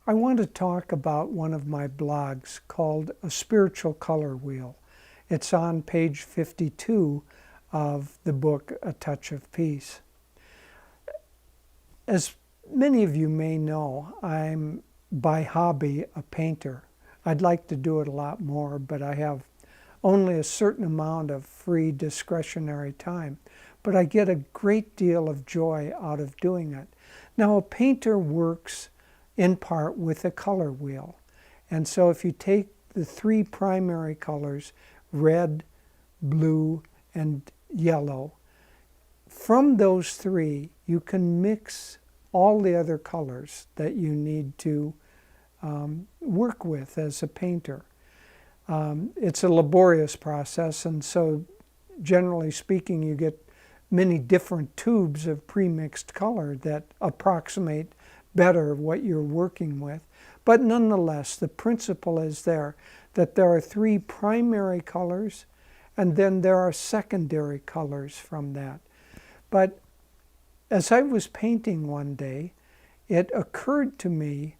I want to talk about one of my blogs called A Spiritual Color Wheel. It's on page 52 of the book A Touch of Peace. As many of you may know, I'm by hobby a painter. I'd like to do it a lot more, but I have only a certain amount of free discretionary time. But I get a great deal of joy out of doing it. Now, a painter works in part with a color wheel. And so if you take the three primary colors, red, blue, and yellow, from those three, you can mix all the other colors that you need to work with as a painter. It's a laborious process, and so generally speaking, you get many different tubes of pre-mixed color that approximate better what you're working with. But nonetheless, the principle is there, that there are three primary colors, and then there are secondary colors from that. But as I was painting one day, it occurred to me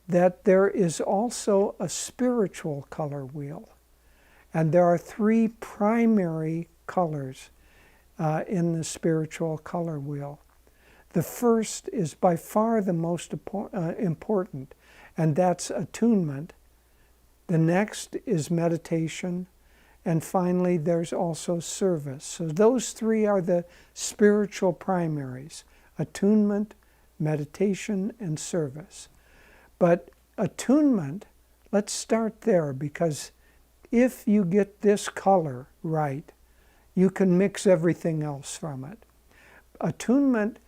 that there is also a spiritual color wheel. And there are three primary colors in the spiritual color wheel. The first is by far the most important, and that's attunement. The next is meditation. And finally, there's also service. So those three are the spiritual primaries: attunement, meditation, and service. But attunement, let's start there, because if you get this color right, you can mix everything else from it. Attunement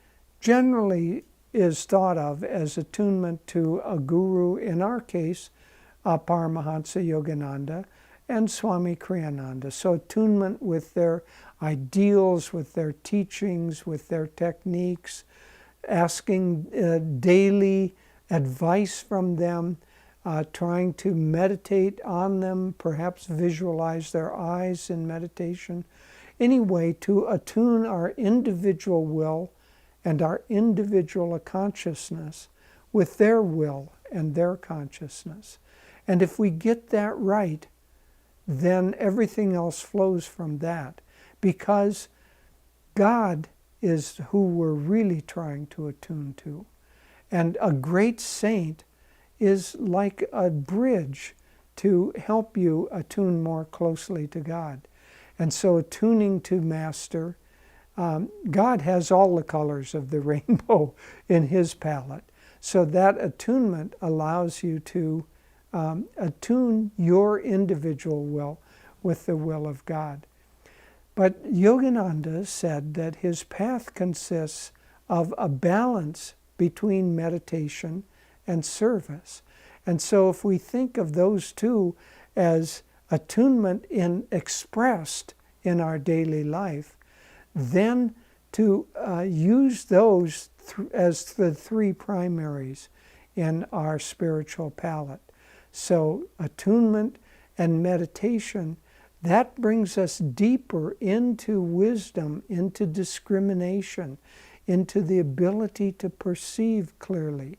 generally is thought of as attunement to a guru, in our case, Paramahansa Yogananda and Swami Kriyananda. So attunement with their ideals, with their teachings, with their techniques, asking daily advice from them, trying to meditate on them, perhaps visualize their eyes in meditation. Anyway, to attune our individual will and our individual consciousness with their will and their consciousness. And if we get that right, then everything else flows from that, because God is who we're really trying to attune to. And a great saint is like a bridge to help you attune more closely to God. And so attuning to Master, God has all the colors of the rainbow in his palette. So that attunement allows you to attune your individual will with the will of God. But Yogananda said that his path consists of a balance between meditation and service. And so if we think of those two as attunement expressed in our daily life, then to use those as the three primaries in our spiritual palette. So attunement and meditation, that brings us deeper into wisdom, into discrimination, into the ability to perceive clearly.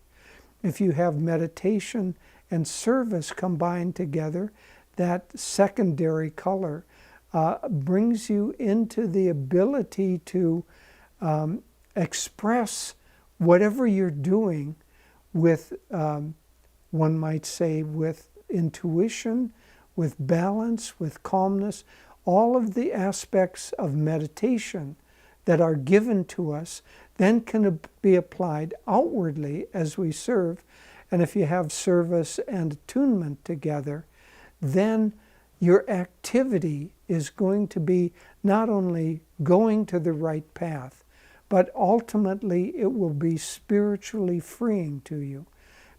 If you have meditation and service combined together, that secondary color brings you into the ability to express whatever you're doing with, one might say, with intuition, with balance, with calmness. All of the aspects of meditation that are given to us then can be applied outwardly as we serve. And if you have service and attunement together, then your activity is going to be not only going to the right path, but ultimately it will be spiritually freeing to you,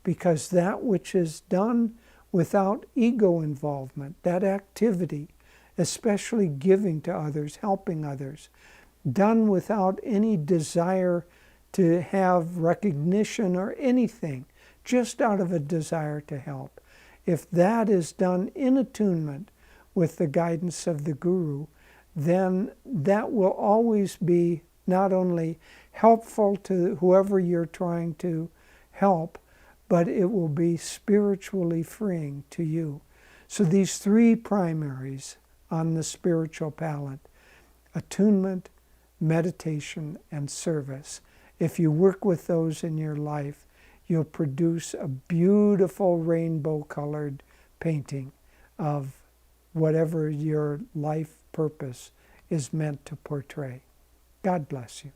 because that which is done without ego involvement, that activity, especially giving to others, helping others, done without any desire to have recognition or anything, just out of a desire to help. If that is done in attunement with the guidance of the Guru, then that will always be not only helpful to whoever you're trying to help, but it will be spiritually freeing to you. So these three primaries on the spiritual palette: attunement, meditation, and service. If you work with those in your life, you'll produce a beautiful rainbow-colored painting of whatever your life purpose is meant to portray. God bless you.